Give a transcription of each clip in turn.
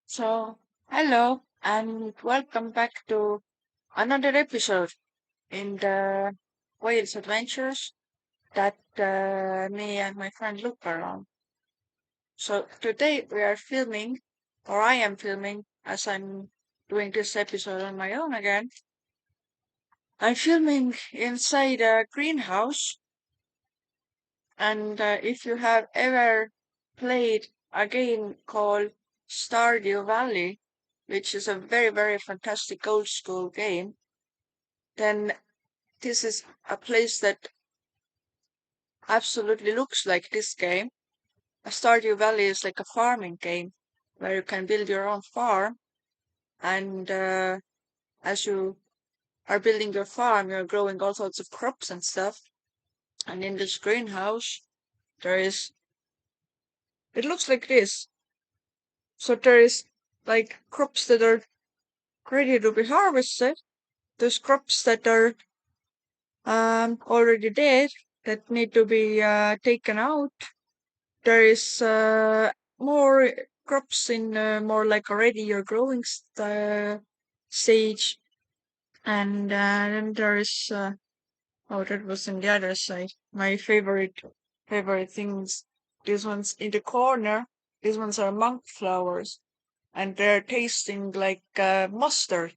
So, hello and welcome back to another episode in the Wales adventures that me and my friend Luke are on. So, today we are filming, or I am filming, as I'm doing this episode on my own again. I'm filming inside a greenhouse, and if you have ever played a game called Stardew Valley, which is a very, very fantastic old school game, then this is a place that absolutely looks like this game. A Stardew Valley is like a farming game where you can build your own farm, and as you are building your farm, you're growing all sorts of crops and stuff. And in this greenhouse, there is, it looks like this. So there is like crops that are ready to be harvested. There's crops that are already dead that need to be taken out. There is more crops in more like already your growing stage, and then there is oh, that was on the other side. My favorite things. These ones in the corner. These ones are monk flowers, and they're tasting like mustard.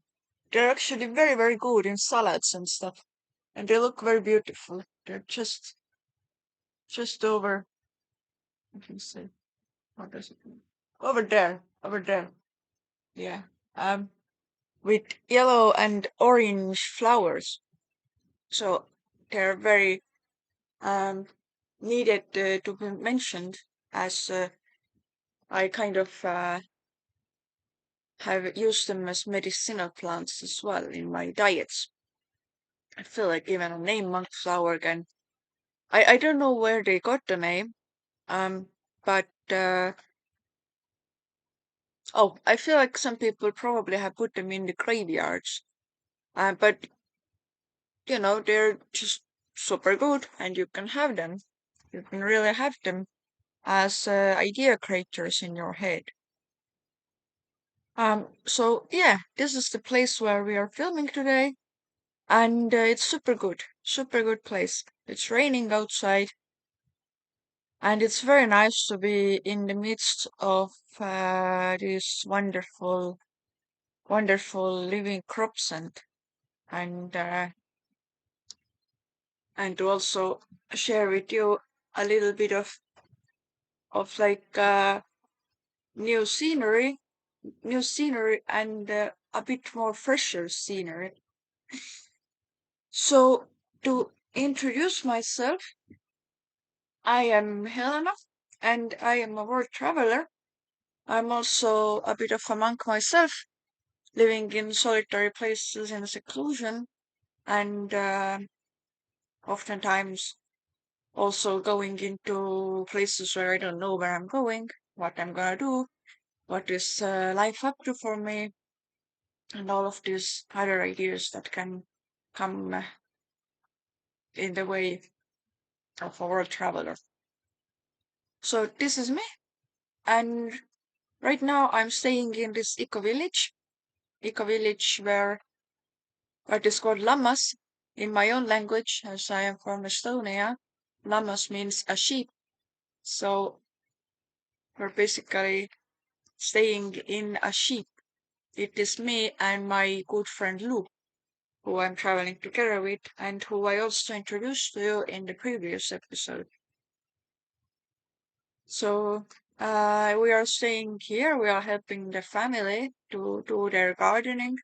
They're actually very very good in salads and stuff, and they look very beautiful. They're just over. What can you say? What does it mean? Over there. Yeah. Um, with yellow and orange flowers. So they're very um needed to be mentioned as I kind of have used them as medicinal plants as well in my diets. I feel like even a name monk flower can. I don't know where they got the name. But oh, I feel like some people probably have put them in the graveyards. But they're just super good and you can have them. You can really have them as idea creators in your head. So yeah, this is the place where we are filming today, and it's super good place. It's raining outside, and it's very nice to be in the midst of this wonderful living crops and and to also share with you a little bit of like new scenery, new scenery, and a bit more fresher scenery. So, to introduce myself, I am Helena and I am a world traveler. I'm also a bit of a monk myself, living in solitary places in seclusion and oftentimes also going into places where I don't know where I'm going, what I'm gonna do, what is life up to for me, and all of these other ideas that can come in the way of a world traveler. So this is me, and right now I'm staying in this eco village where it is called Lammas in my own language, as I am from Estonia. Lammas means a sheep, so we're basically staying in a sheep. It is me and my good friend Lou, who I'm traveling together with, and who I also introduced to you in the previous episode. So we are staying here. We are helping the family to do their gardening,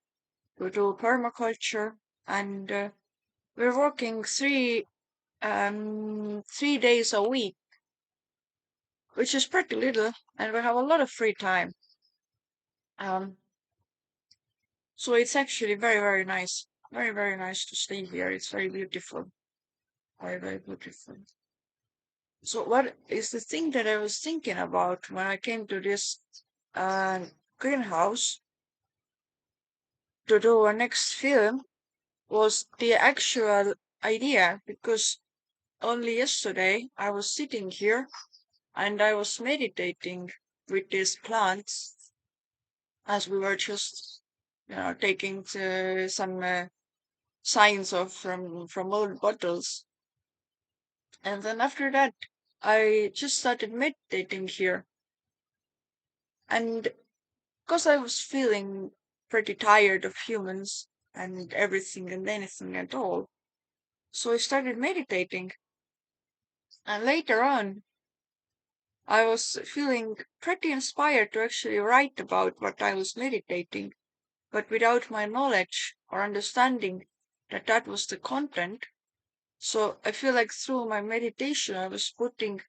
to do permaculture, and we're working 3 days a week, which is pretty little, and we have a lot of free time. Um, so it's actually very very nice to stay here. It's very beautiful, very very beautiful. So what is the thing that I was thinking about when I came to this uh, greenhouse to do our next film was the actual idea because only yesterday I was sitting here and I was meditating with these plants as we were just, taking some signs of from old bottles. And then after that, I just started meditating here. And because I was feeling pretty tired of humans and everything and anything at all, so I started meditating. And later on, I was feeling pretty inspired to actually write about what I was meditating, but without my knowledge or understanding that that was the content. So I feel like through my meditation, I was putting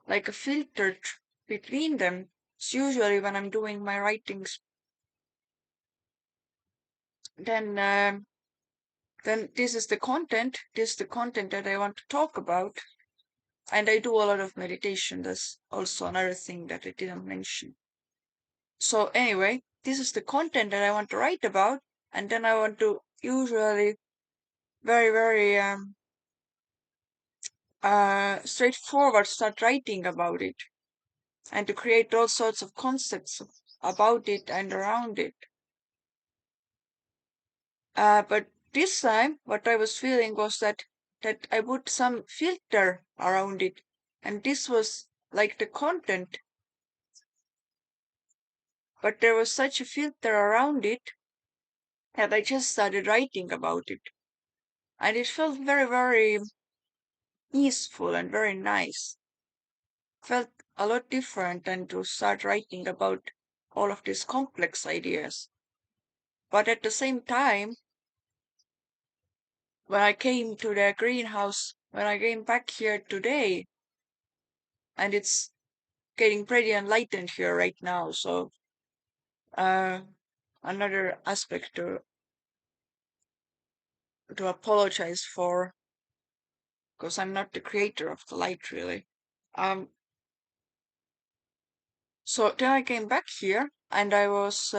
like a filter between them. It's usually when I'm doing my writings, then this is the content. This is the content that I want to talk about, and I do a lot of meditation. That's also another thing that I didn't mention. So anyway, this is the content that I want to write about, and then I want to usually very straightforward start writing about it and to create all sorts of concepts about it and around it. But this time, what I was feeling was that I put some filter around it, and this was like the content, but there was such a filter around it that I just started writing about it, and it felt very peaceful and very nice. Felt a lot different than to start writing about all of these complex ideas. But at the same time, when I came to the greenhouse, when I came back here today, and it's getting pretty enlightened here right now. So, uh, another aspect to apologize for, because I'm not the creator of the light, really. Um, so then I came back here, and I was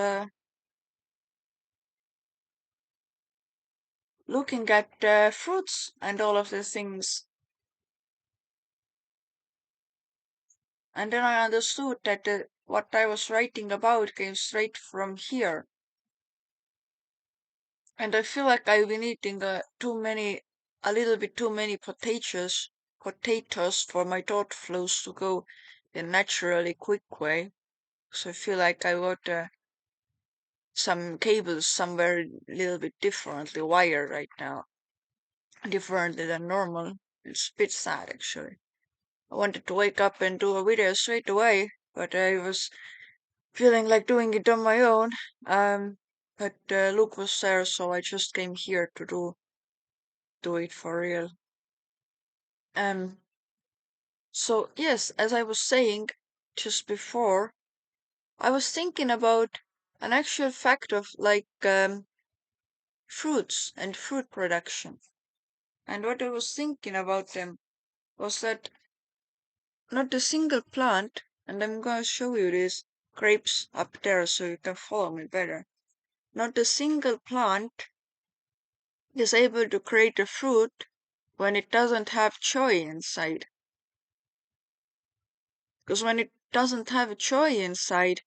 looking at fruits and all of the things, and then I understood that what I was writing about came straight from here. And I feel like I've been eating a little bit too many potatoes for my thought flows to go in naturally quick way. So I feel like I got some cables somewhere a little bit differently wired right now, differently than normal. It's a bit sad actually. I wanted to wake up and do a video straight away, but I was feeling like doing it on my own. But Luke was there, so I just came here to do it for real. Um, so yes, as I was saying just before, I was thinking about an actual fact of like fruits and fruit production. And what I was thinking about them was that not a single plant, and I'm gonna show you these grapes up there so you can follow me better. Not a single plant is able to create a fruit when it doesn't have joy inside. Because when it doesn't have joy inside,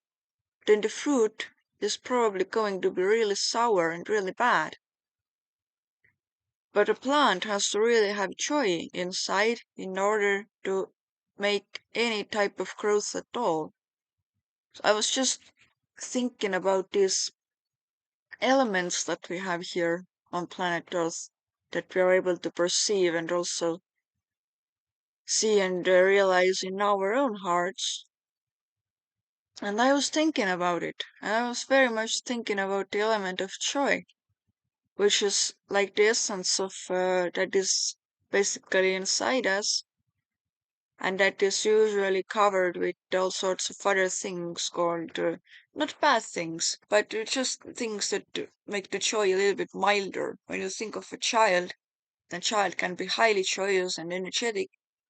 then the fruit is probably going to be really sour and really bad. But a plant has to really have joy inside in order to make any type of growth at all. So I was just thinking about these elements that we have here on planet Earth that we are able to perceive and also see and realize in our own hearts. And I was thinking about it, and I was very much thinking about the element of joy, which is like the essence of that is basically inside us, and that is usually covered with all sorts of other things called not bad things, but just things that make the joy a little bit milder. When you think of a child, the child can be highly joyous and energetic,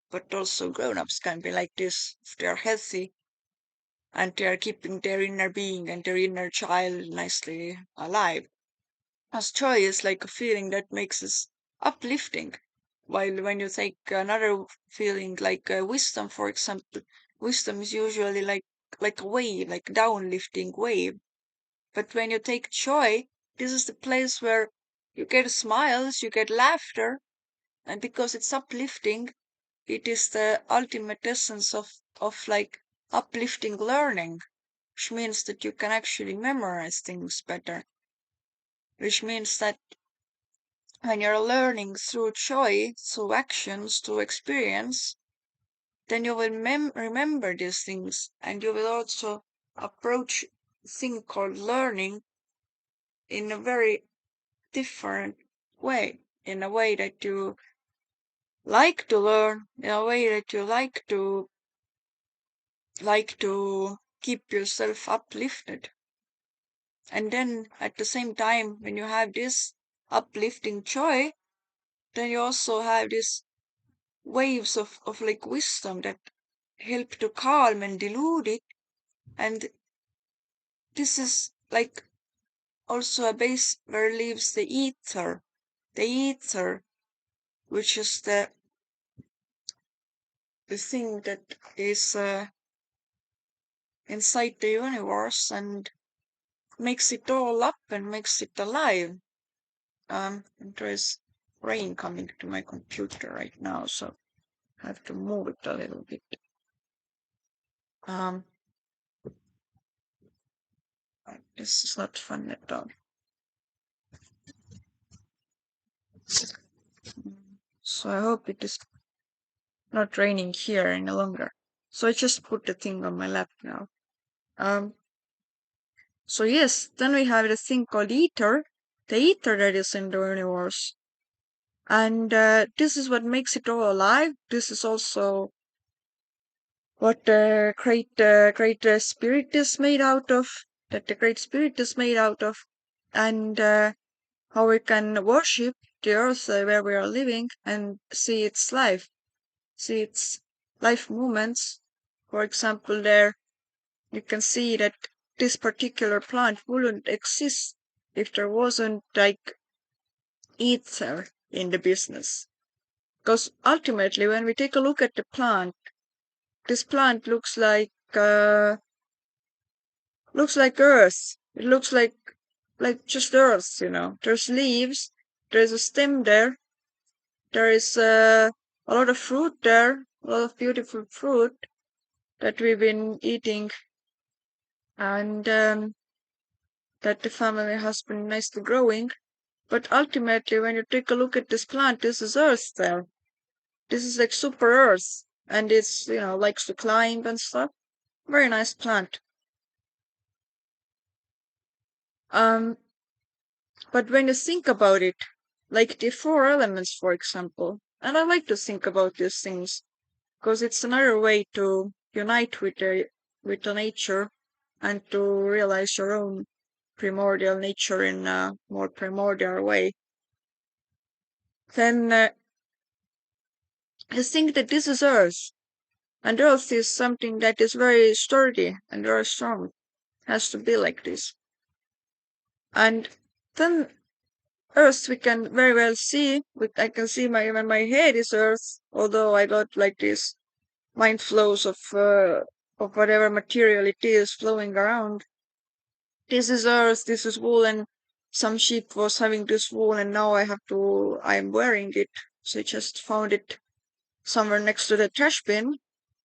but also grown-ups can be like this if they are healthy and they are keeping their inner being and their inner child nicely alive. As joy is like a feeling that makes us uplifting. While when you take another feeling like wisdom, for example, wisdom is usually like a wave, like a downlifting wave. But when you take joy, this is the place where you get smiles, you get laughter, and because it's uplifting, it is the ultimate essence of like uplifting learning, which means that you can actually memorize things better, which means that when you're learning through joy, through actions, through experience, then you will remember these things, and you will also approach a thing called learning in a very different way, in a way that you like to learn, in a way that you like to keep yourself uplifted. And then at the same time, when you have this uplifting joy, then you also have these waves of like wisdom that help to calm and dilute it. And this is like also a base where lives the ether, which is the thing that is inside the universe and makes it all up and makes it alive. And there is rain coming to my computer right now, so I have to move it a little bit. Um, this is not fun at all. So I hope it is not raining here any longer. So I just put the thing on my lap now. Um, so yes, then we have the thing called ether, the ether that is in the universe. And this is what makes it all alive. This is also what the great spirit is made out of, that the great spirit is made out of, and how we can worship the earth where we are living and see its life, see its life movements. For example, there you can see that this particular plant wouldn't exist if there wasn't like ether in the business. Because ultimately, when we take a look at the plant, this plant looks like earth. It looks like just earth, you know. There's leaves, there's a stem there, there is a lot of fruit there, a lot of beautiful fruit that we've been eating, and that the family has been nicely growing. But ultimately, when you take a look at this plant, this is earth there. This is like super earth, and it's, you know, likes to climb and stuff. Very nice plant. Um, but when you think about it, like the four elements, for example, and I like to think about these things because it's another way to unite with the nature and to realize your own primordial nature in a more primordial way. Then I think that this is Earth, and Earth is something that is very sturdy and very strong. Has to be like this. And then Earth we can very well see. I can see my head is Earth, although I got like this mind flows of whatever material it is flowing around. This is Earth, this is wool, and some sheep was having this wool, and now I'm wearing it. So I just found it somewhere next to the trash bin,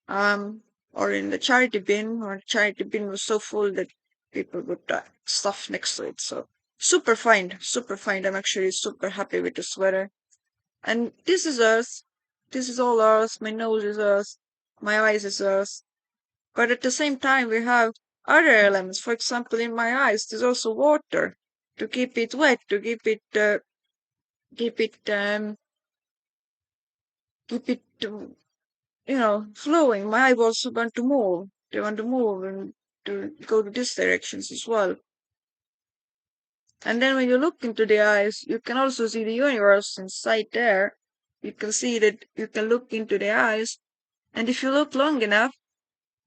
or in the charity bin, or the charity bin was so full that people would stuff next to it. So super fine, super fine. I'm actually super happy with the sweater. And this is Earth. This is all Earth. My nose is Earth. My eyes is Earth. But at the same time, we have other elements. For example, in my eyes, there's also water to keep it wet, to keep it, keep it, flowing. My eyeballs want to move. They want to move and to go to these directions as well. And then when you look into the eyes, you can also see the universe inside there. You can see that you can look into the eyes. And if you look long enough,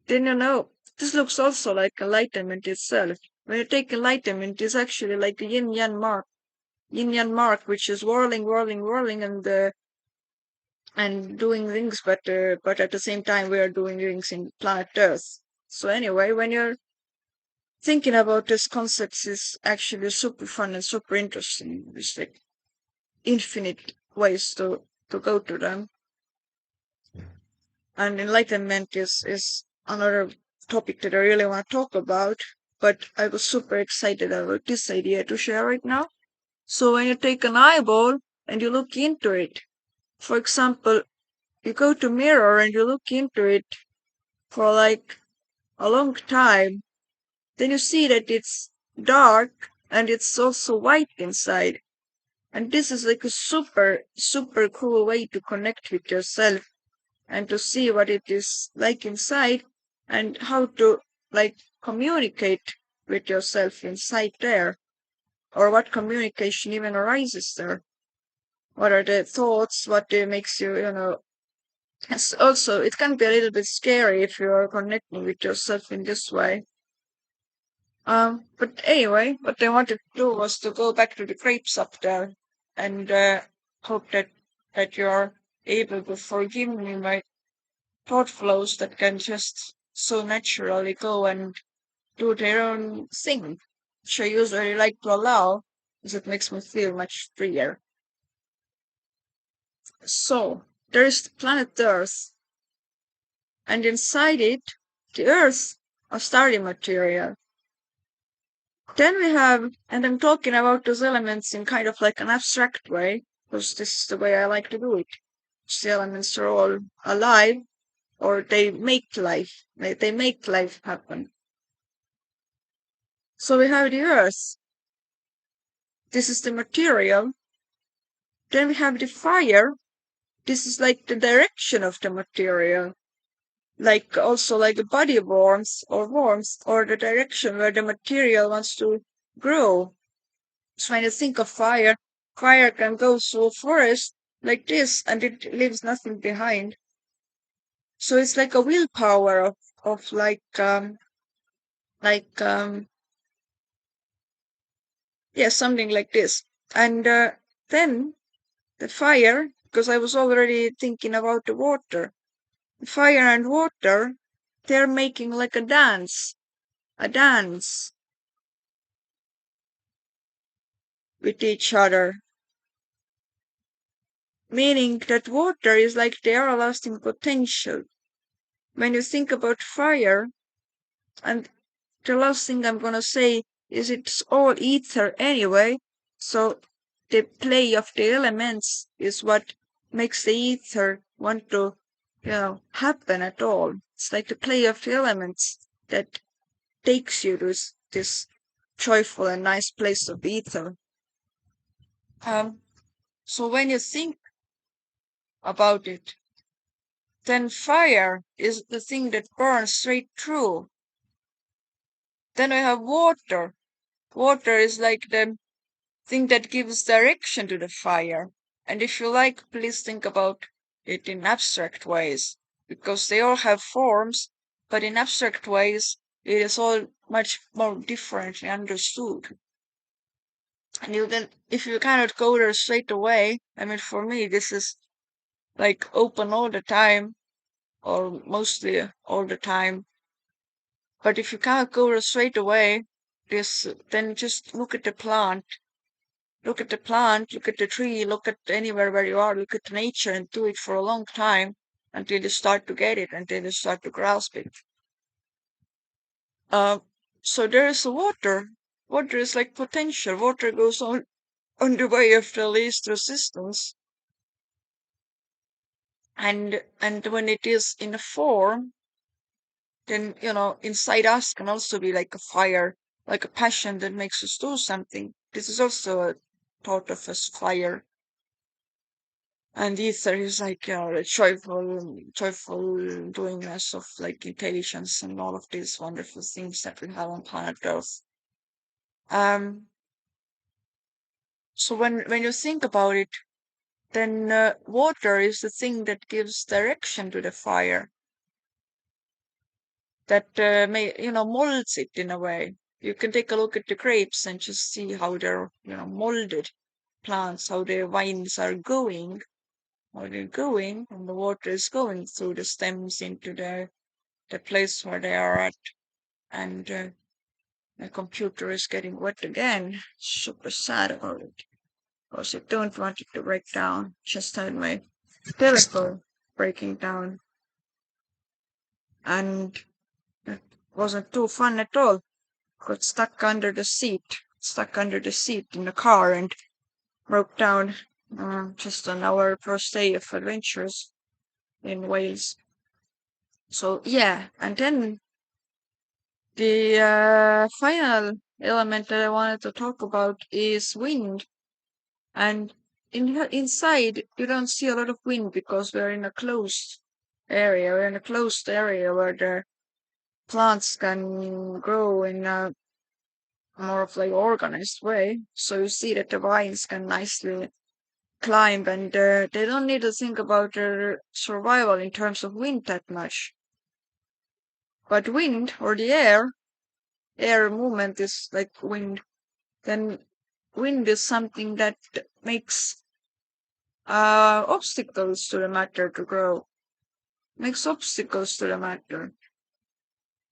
then you know this looks also like enlightenment itself. When you take enlightenment, it's actually like a yin yang mark, which is whirling, whirling, whirling, and and doing things, but at the same time we are doing things in planet Earth. So anyway, when you're thinking about these concepts, is actually super fun and super interesting. There's like infinite ways to go to them, and enlightenment is another topic that I really want to talk about. But I was super excited about this idea to share right now. So when you take an eyeball and you look into it, for example, you go to mirror and you look into it for like a long time, then you see that it's dark and it's also white inside. And this is like a super, super cool way to connect with yourself and to see what it is like inside and how to like communicate with yourself inside there, or what communication even arises there. What are the thoughts? What makes you, also, it can be a little bit scary if you're connecting with yourself in this way. But anyway, what I wanted to do was to go back to the grapes up there and hope that you're able to forgive me my thought flows that can just so naturally go and do their own thing, which I usually like to allow, because it makes me feel much freer. So, there is the planet Earth, and inside it, the Earth, a starry material. Then we have, and I'm talking about those elements in kind of like an abstract way, because this is the way I like to do it. The elements are all alive, or they make life. They make life happen. So we have the earth. This is the material. Then we have the fire. This is like the direction of the material. Like also like the body warmth, or the direction where the material wants to grow. So when you think of fire, fire can go through a forest like this and it leaves nothing behind. So it's like a willpower of like yeah, something like this. And then the fire, because I was already thinking about the water. Fire and water, they're making like a dance with each other, meaning that water is like the everlasting potential. When you think about fire, and the last thing I'm gonna say is it's all ether anyway, so the play of the elements is what makes the ether want to, happen at all. It's like the play of the elements that takes you to this joyful and nice place of ether. Um, so when you think about it, then fire is the thing that burns straight through. Then we have water. Water is like the thing that gives direction to the fire. And if you like, please think about it in abstract ways, because they all have forms, but in abstract ways, it is all much more differently understood. And you can, if you cannot go there straight away, I mean, for me, this is like open all the time, or mostly all the time. But if you cannot go there straight away, then just look at the plant. Look at the plant, look at the tree, look at anywhere where you are, look at nature and do it for a long time until you start to get it, until you start to grasp it. Uh, so there is water. Water is like potential. Water goes on the way of the least resistance. And when it is in a form, then inside us can also be like a fire, like a passion that makes us do something. This is also a thought of as fire. And ether is like the joyful doingness of like intelligence and all of these wonderful things that we have on planet Earth. Um, so when you think about it, then water is the thing that gives direction to the fire, that molds it in a way. You can take a look at the grapes and just see how they're molded plants, how their vines are going. while you're going, and the water is going through the stems into the place where they are at, and my computer is getting wet again. Super sad about it because I don't want it to break down. Just had my telephone breaking down, and it wasn't too fun at all. Got stuck under the seat in the car, and broke down just on our first day of adventures in Wales. So yeah, and then the final element that I wanted to talk about is wind. And inside, you don't see a lot of wind because we're in a closed area. We're in a closed area where the plants can grow in a more of like organized way. So you see that the vines can nicely climb, and they don't need to think about their survival in terms of wind that much. But wind or the air movement is like wind. Then wind is something that makes obstacles to the matter to grow, makes obstacles to the matter.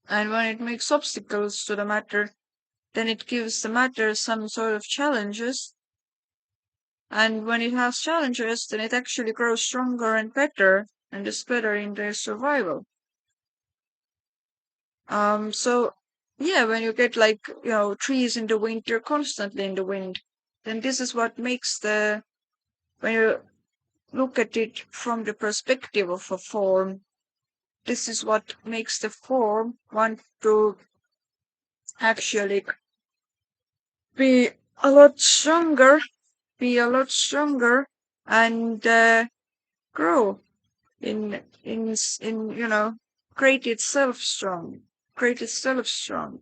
And when it makes obstacles to the matter, then it gives the matter some sort of challenges. And when it has challenges, then it actually grows stronger and better and is better in their survival. So yeah, when you get like, trees in the wind, you're constantly in the wind. Then this is what makes when you look at it from the perspective of a form, this is what makes the form want to actually be a lot stronger, be a lot stronger, and grow in create itself strong, create itself strong.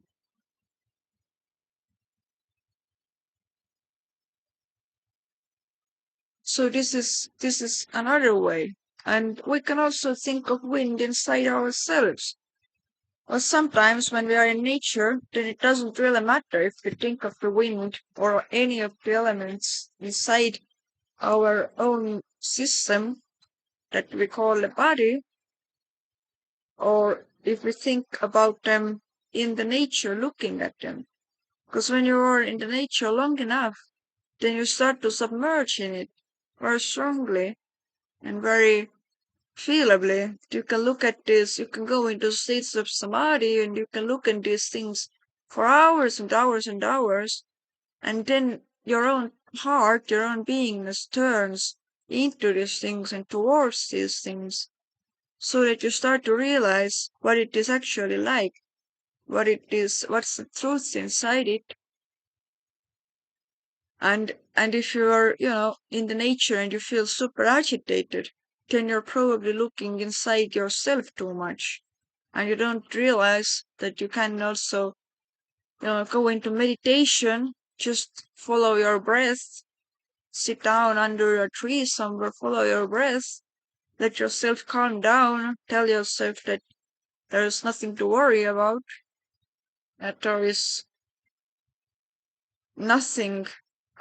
So this is another way. And we can also think of wind inside ourselves. Or sometimes when we are in nature, then it doesn't really matter if we think of the wind or any of the elements inside our own system that we call a body, or if we think about them in the nature, looking at them. Because when you are in the nature long enough, then you start to submerge in it very strongly and very feelably. You can look at this, you can go into states of samadhi, and you can look at these things for hours and hours and hours, and then your own heart, your own beingness turns into these things and towards these things, so that you start to realize what it is actually like, what it is, what's the truth inside it. And if you're, in the nature and you feel super agitated, then you're probably looking inside yourself too much. And you don't realize that you can also, go into meditation, just follow your breath, sit down under a tree somewhere, follow your breath, let yourself calm down, tell yourself that there's nothing to worry about, that there is nothing,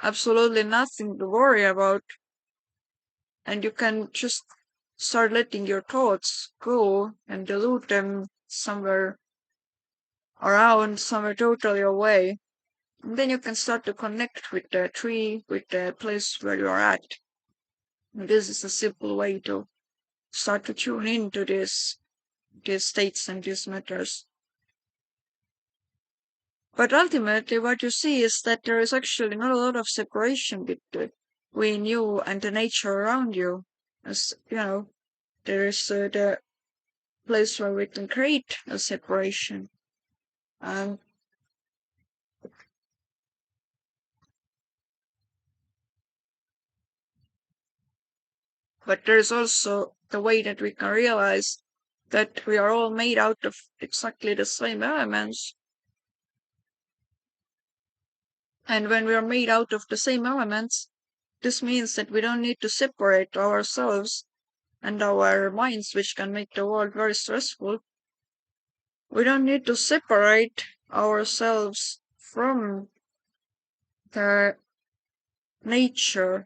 absolutely nothing to worry about, and you can just start letting your thoughts go and dilute them somewhere around, somewhere totally away. And then you can start to connect with the tree, with the place where you're at. And this is a simple way to start to tune into these states and these matters. But ultimately, what you see is that there is actually not a lot of separation between you and the nature around you. As there is the place where we can create a separation. Um, but there's also the way that we can realize that we are all made out of exactly the same elements. And when we are made out of the same elements, this means that we don't need to separate ourselves and our minds, which can make the world very stressful. We don't need to separate ourselves from the nature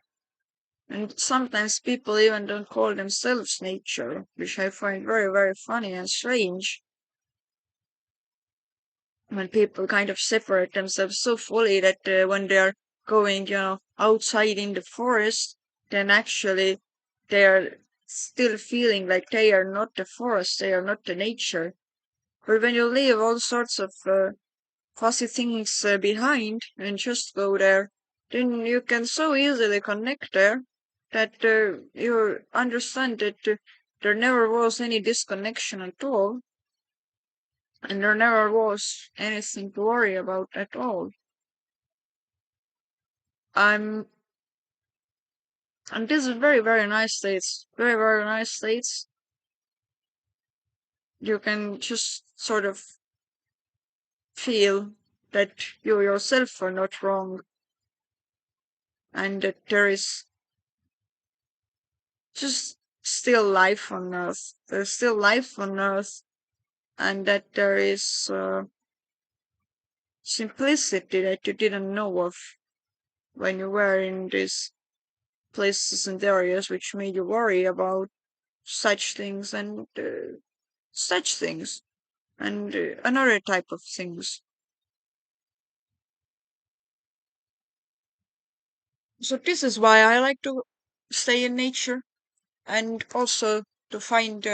And sometimes people even don't call themselves nature, which I find very, very funny and strange when people kind of separate themselves so fully that when they're going, outside in the forest, then actually they're still feeling like they are not the forest, they are not the nature. But when you leave all sorts of fuzzy things behind and just go there, then you can so easily connect there that you understand that there never was any disconnection at all, and there never was anything to worry about at all. I'm, and this is very, very nice states, very, very nice states. You can just sort of feel that you yourself are not wrong and that there is just still life on Earth. There's still life on Earth, and that there is simplicity that you didn't know of when you were in these places and areas which made you worry about such things and such things and another type of things. So this is why I like to stay in nature and also to find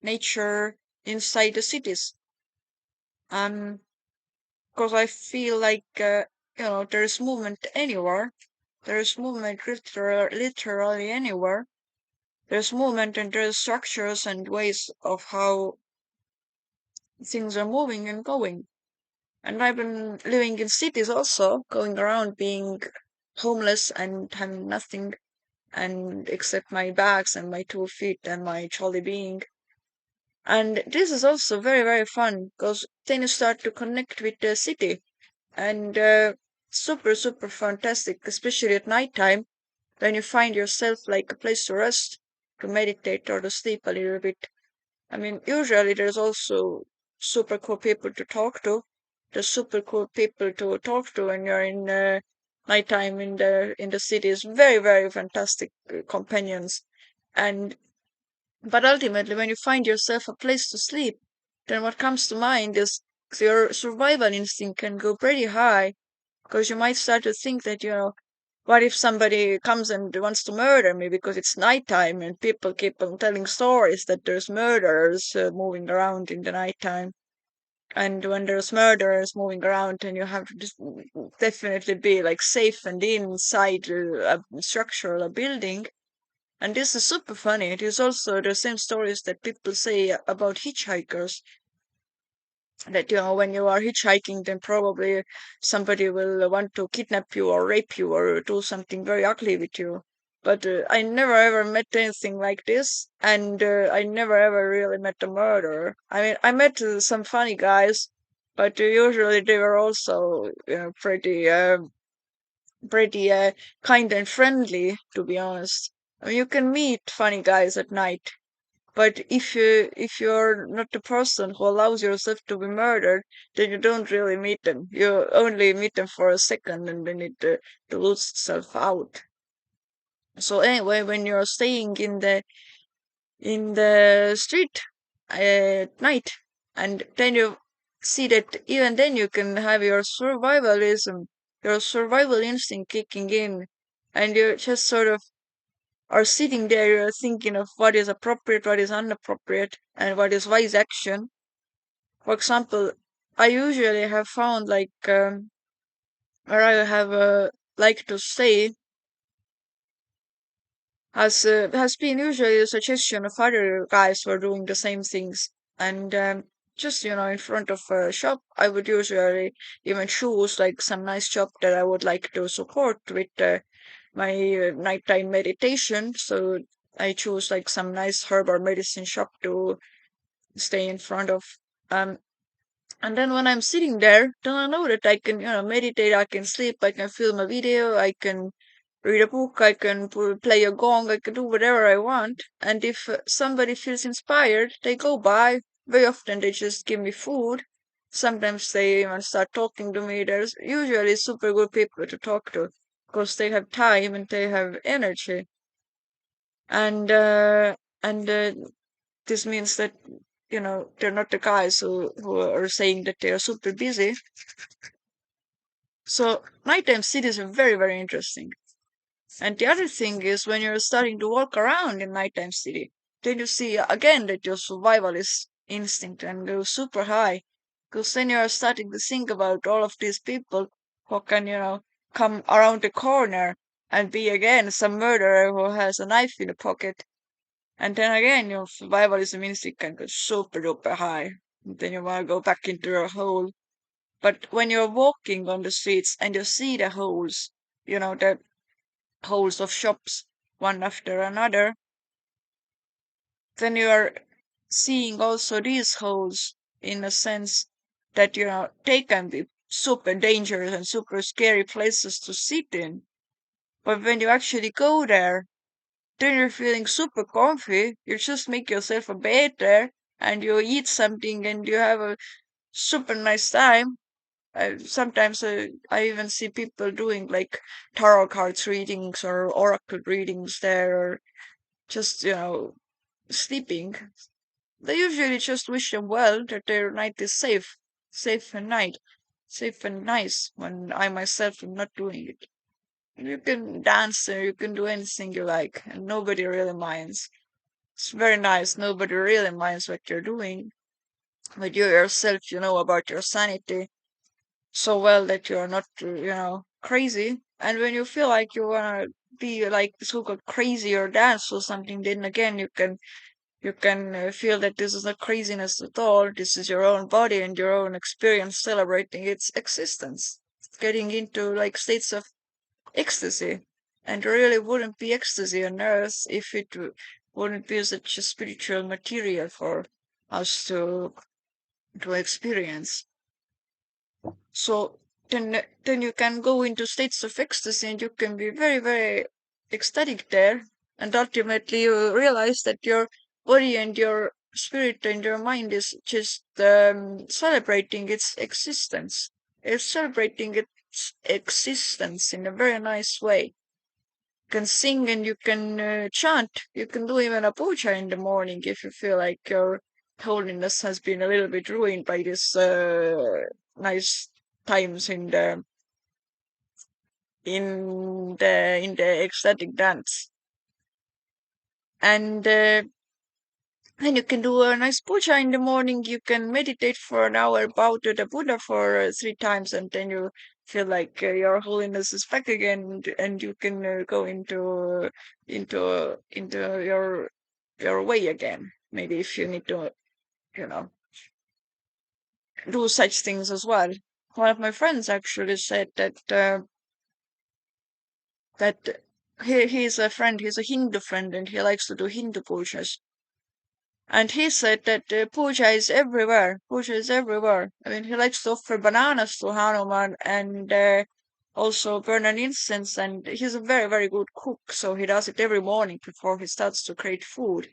nature inside the cities. Um, because I feel like there's movement anywhere. There's movement literally anywhere. There's movement and there's structures and ways of how things are moving and going. And I've been living in cities also, going around being homeless and having nothing and except my bags and my 2 feet and my jolly being. And this is also very, very fun because then you start to connect with the city and super, super fantastic, especially at nighttime when you find yourself like a place to rest, to meditate, or to sleep a little bit. I mean, usually there's also super cool people to talk to. There's super cool people to talk to when you're in nighttime in the cities. Very, very fantastic companions. And but ultimately, when you find yourself a place to sleep, then what comes to mind is your survival instinct can go pretty high because you might start to think that, what if somebody comes and wants to murder me because it's nighttime and people keep on telling stories that there's murderers moving around in the nighttime. And when there's murderers moving around, and you have to just definitely be like safe and inside a structure, a building. And this is super funny. It is also the same stories that people say about hitchhikers that when you are hitchhiking then probably somebody will want to kidnap you or rape you or do something very ugly with you, but I never ever met anything like this, and I never ever really met a murderer. I mean, I met some funny guys, but usually they were also pretty kind and friendly, to be honest. I mean, you can meet funny guys at night, but if you're not the person who allows yourself to be murdered, then you don't really meet them. You only meet them for a second, and then it lose itself out. So anyway, when you're staying in the street at night, and then you see that even then you can have your survival instinct kicking in, and you just sort of are sitting there, you're thinking of what is appropriate, what is inappropriate, and what is wise action. For example, I usually have found like where I have like to stay has been usually a suggestion of other guys who are doing the same things, and just in front of a shop, I would usually even choose like some nice shop that I would like to support with my nighttime meditation. So I choose like some nice herbal medicine shop to stay in front of. Um, and then when I'm sitting there, then I know that I can, meditate, I can sleep, I can film a video, I can read a book, I can play a gong, I can do whatever I want. And if somebody feels inspired, they go by. Very often they just give me food. Sometimes they even start talking to me. There's usually super good people to talk to. because they have time and they have energy. And this means that they're not the guys who are saying that they are super busy. So nighttime cities are very, very interesting. And the other thing is when you're starting to walk around in nighttime city, then you see again that your survivalist instinct and goes super high. Because then you're starting to think about all of these people who can, come around the corner and be again some murderer who has a knife in the pocket. And then again, your survivalism instinct can go super duper high. And then you want to go back into your hole. But when you're walking on the streets and you see the holes, the holes of shops one after another, then you are seeing also these holes in a sense that they can be super dangerous and super scary places to sit in. But when you actually go there, then you're feeling super comfy. You just make yourself a bed there and you eat something and you have a super nice time. Sometimes I even see people doing like tarot cards readings or oracle readings there, or just, sleeping. They usually just wish them well that their night is safe and nice when I myself am not doing it. You can dance there, you can do anything you like, and nobody really minds. It's very nice. Nobody really minds what you're doing. But you yourself, you know about your sanity so well that you're not, crazy. And when you feel like you wanna be like so-called crazy or dance or something, then again you can feel that this is not craziness at all. This is your own body and your own experience celebrating its existence, getting into like states of ecstasy. And there really wouldn't be ecstasy on earth if it wouldn't be such a spiritual material for us to experience. So then you can go into states of ecstasy and you can be very, very ecstatic there. And ultimately you realize that your body and your spirit and your mind is just celebrating its existence. It's celebrating its existence in a very nice way. You can sing and you can chant. You can do even a puja in the morning if you feel like your holiness has been a little bit ruined by this nice times in the ecstatic dance. And then you can do a nice puja in the morning. You can meditate for an hour, bow to the Buddha for 3 times, and then you feel like your holiness is back again, and you can go into your way again. Maybe if you need to, you know, do such things as well. One of my friends actually said that he's a friend, he's a Hindu friend, and he likes to do Hindu pujas. And he said that puja is everywhere. Puja is everywhere. I mean, he likes to offer bananas to Hanuman and also burn an incense. And he's a very, very good cook. So he does it every morning before he starts to create food.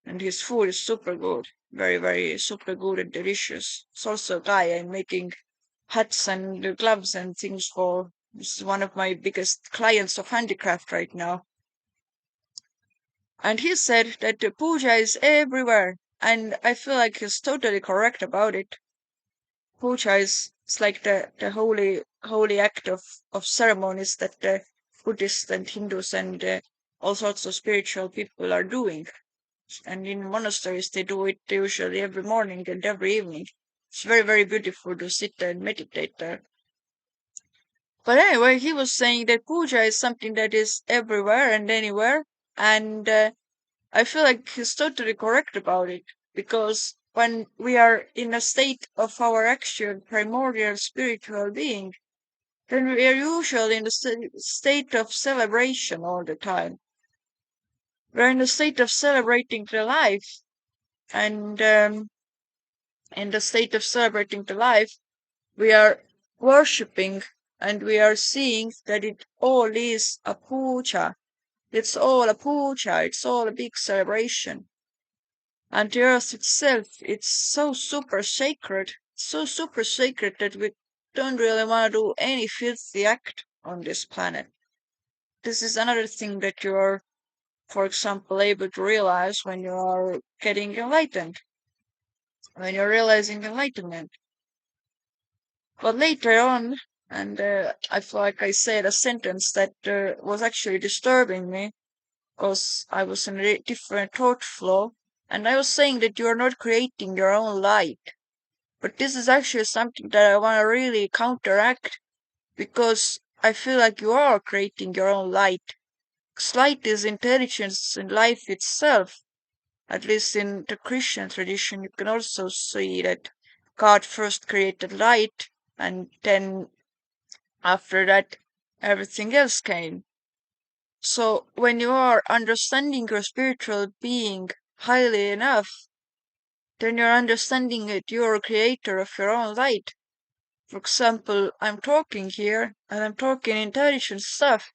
And his food is super good. Very, very super good and delicious. It's also a guy I'm making hats and gloves and things for. This is one of my biggest clients of handicraft right now. And he said that the puja is everywhere. And I feel like he's totally correct about it. Puja is it's like the holy act of ceremonies that the Buddhists and Hindus and all sorts of spiritual people are doing. And in monasteries, they do it usually every morning and every evening. It's very, very beautiful to sit there and meditate there. But anyway, he was saying that puja is something that is everywhere and anywhere. And I feel like he's totally correct about it because when we are in a state of our actual primordial spiritual being, then we are usually in the state of celebration all the time. We're in a state of celebrating the life, and in the state of celebrating the life, we are worshipping and we are seeing that it all is a puja. It's all a puja. It's all a big celebration. And the earth itself, it's so super sacred that we don't really want to do any filthy act on this planet. This is another thing that you're, for example, able to realize when you are getting enlightened, when you're realizing enlightenment. But later on, and I feel like I said a sentence that was actually disturbing me because I was in a different thought flow, and I was saying that you are not creating your own light. But this is actually something that I want to really counteract because I feel like you are creating your own light. 'Cause light is intelligence in life itself. At least in the Christian tradition, you can also see that God first created light, and then after that, everything else came. So when you are understanding your spiritual being highly enough, then you're understanding that you're a creator of your own light. For example, I'm talking here and I'm talking intelligent stuff.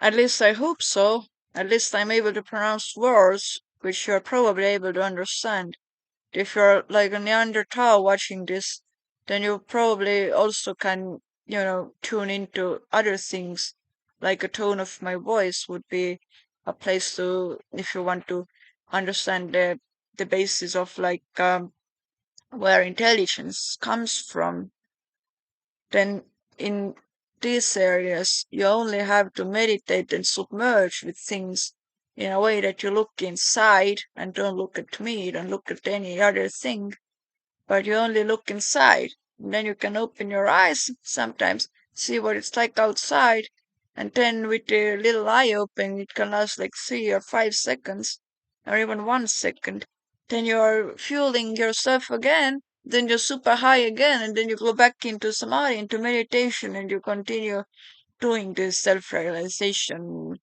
At least I hope so. At least I'm able to pronounce words which you're probably able to understand. If you're like a Neanderthal watching this, then you probably also can, tune into other things. Like a tone of my voice would be a place to, if you want to understand the basis of where intelligence comes from, then in these areas you only have to meditate and submerge with things in a way that you look inside and don't look at me, don't look at any other thing, but you only look inside. And then you can open your eyes sometimes, see what it's like outside, and then with the little eye open, it can last like 3 or 5 seconds, or even 1 second. Then you're fueling yourself again, then you're super high again, and then you go back into samadhi, into meditation, and you continue doing this self-realization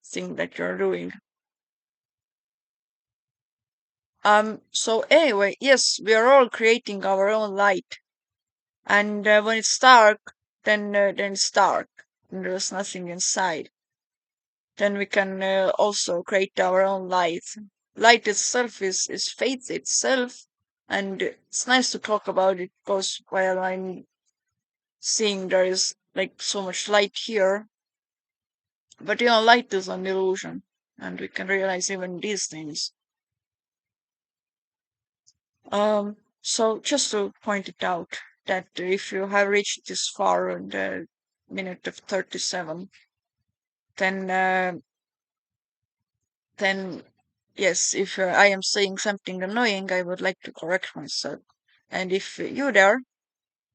thing that you're doing. So anyway, yes, we are all creating our own light. And when it's dark, then it's dark, and there's nothing inside. Then we can also create our own light. Light itself is faith itself, and it's nice to talk about it because while I'm seeing there is like so much light here, but light is an illusion, and we can realize even these things. So just to point it out that if you have reached this far in the minute of 37, then then yes, if I am saying something annoying, I would like to correct myself. And if you there,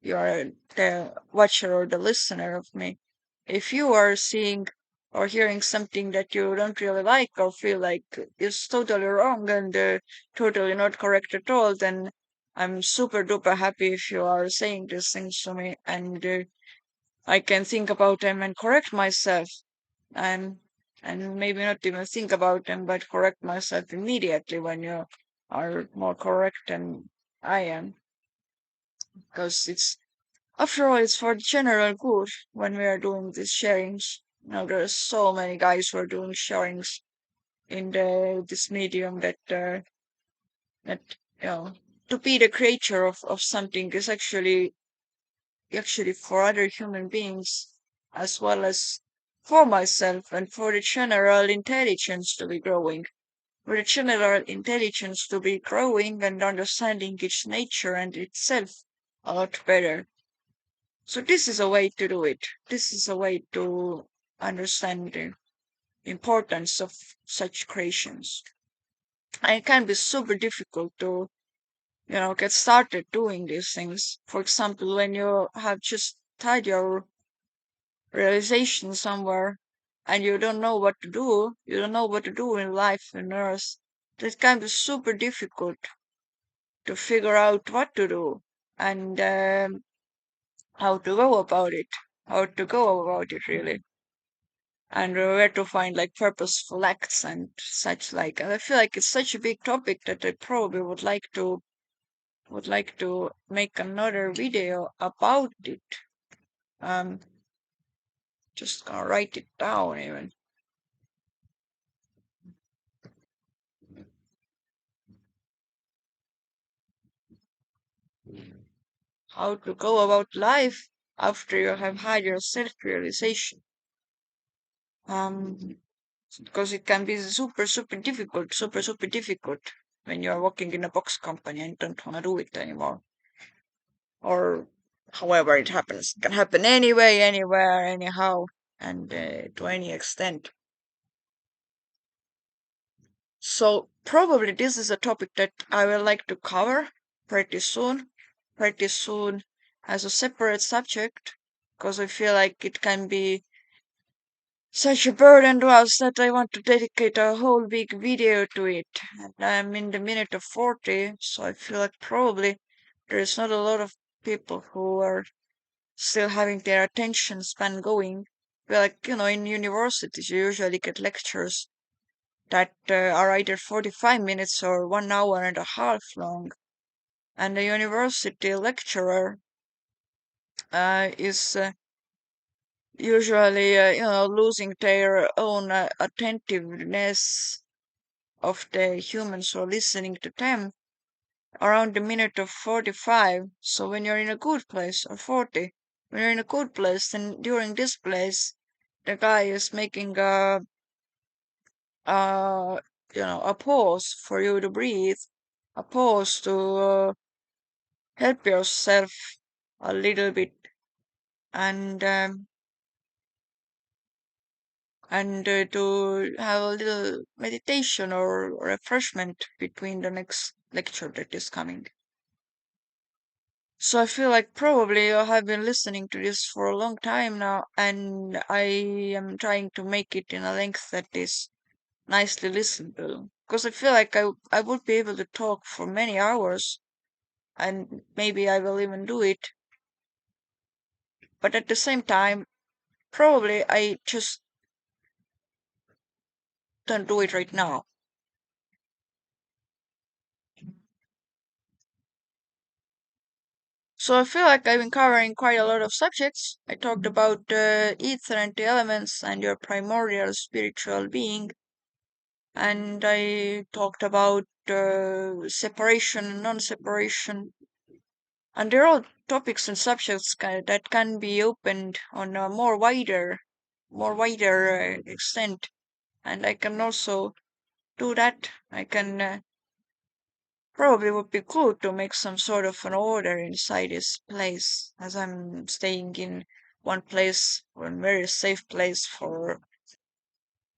you are the watcher or the listener of me, if you are seeing or hearing something that you don't really like or feel like is totally wrong and totally not correct at all, then I'm super duper happy if you are saying these things to me, and I can think about them and correct myself, and maybe not even think about them, but correct myself immediately when you are more correct than I am, because it's, after all, it's for the general good when we are doing these sharings. There's so many guys who are doing sharings in this medium that to be the creator of something is actually for other human beings as well as for myself and for the general intelligence to be growing. For the general intelligence to be growing and understanding its nature and itself a lot better. So this is a way to do it. This is a way to understand the importance of such creations. And it can be super difficult to, get started doing these things. For example, when you have just had your realization somewhere and you don't know what to do, you don't know what to do in life and earth, that can be super difficult to figure out what to do and how to go about it, how to go about it really, and where to find like purposeful acts and such like. And I feel like it's such a big topic that I probably would like to make another video about it. Um, just gonna write it down even. How to go about life. after you have had your self-realization. Um, because it can be super difficult when you're working in a box company and don't want to do it anymore. Or however it happens. It can happen anyway, anywhere, anyhow, and to any extent. So probably this is a topic that I will like to cover pretty soon as a separate subject, because I feel like it can be such a burden to us that I want to dedicate a whole big video to it. And I'm in the minute of 40, so I feel like probably there is not a lot of people who are still having their attention span going. I feel like, in universities, you usually get lectures that are either 45 minutes or 1 hour and a half long. And the university lecturer is usually, losing their own attentiveness of the humans who are listening to them around the minute of 45. So when you're in a good place, or 40, when you're in a good place, then during this place, the guy is making uh, a pause for you to breathe, a pause to help yourself a little bit, and to have a little meditation or refreshment between the next lecture that is coming. So I feel like probably I have been listening to this for a long time now, and I am trying to make it in a length that is nicely listenable. Because I feel like I would be able to talk for many hours, and maybe I will even do it. But at the same time, probably I just don't do it right now. So I feel like I've been covering quite a lot of subjects. I talked about ether and the elements and your primordial spiritual being, and I talked about separation and non-separation, and they're all topics and subjects that can be opened on a more wider extent, and I can also do that. I can probably would be cool to make some sort of an order inside this place, as I'm staying in one place, one very safe place for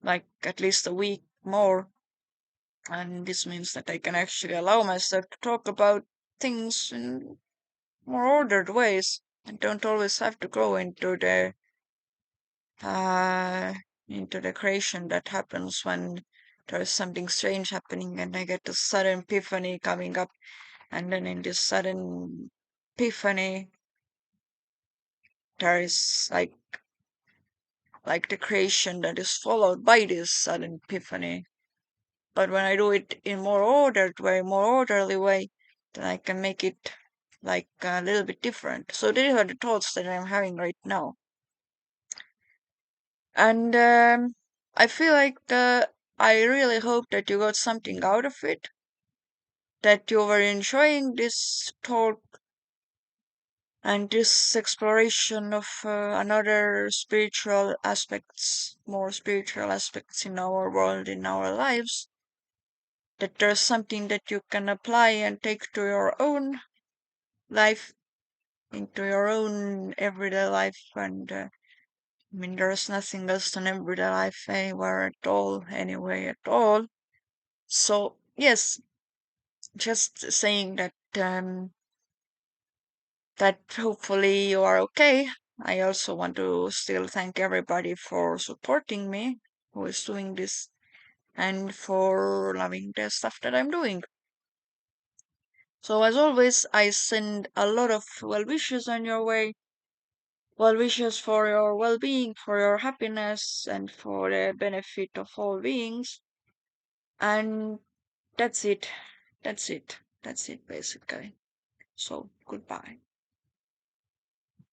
like at least a week more. And this means that I can actually allow myself to talk about things in more ordered ways. I don't always have to go uh into the creation that happens when there's something strange happening and I get a sudden epiphany coming up. And then in this sudden epiphany, there is like the creation that is followed by this sudden epiphany. But when I do it in more ordered way, more orderly way, then I can make it like a little bit different. So these are the thoughts that I'm having right now. And I feel like I really hope that you got something out of it, that you were enjoying this talk and this exploration of another more spiritual aspects in our world, in our lives, that there's something that you can apply and take to your own life, into your own everyday life. And I mean, there's nothing else than everyday life anywhere at all, anyway at all. So, yes, just saying that hopefully you are okay. I also want to still thank everybody for supporting me who is doing this and for loving the stuff that I'm doing. So as always, I send a lot of well wishes on your way. Well wishes for your well-being, for your happiness, and for the benefit of all beings. And that's it. That's it. That's it basically. So goodbye.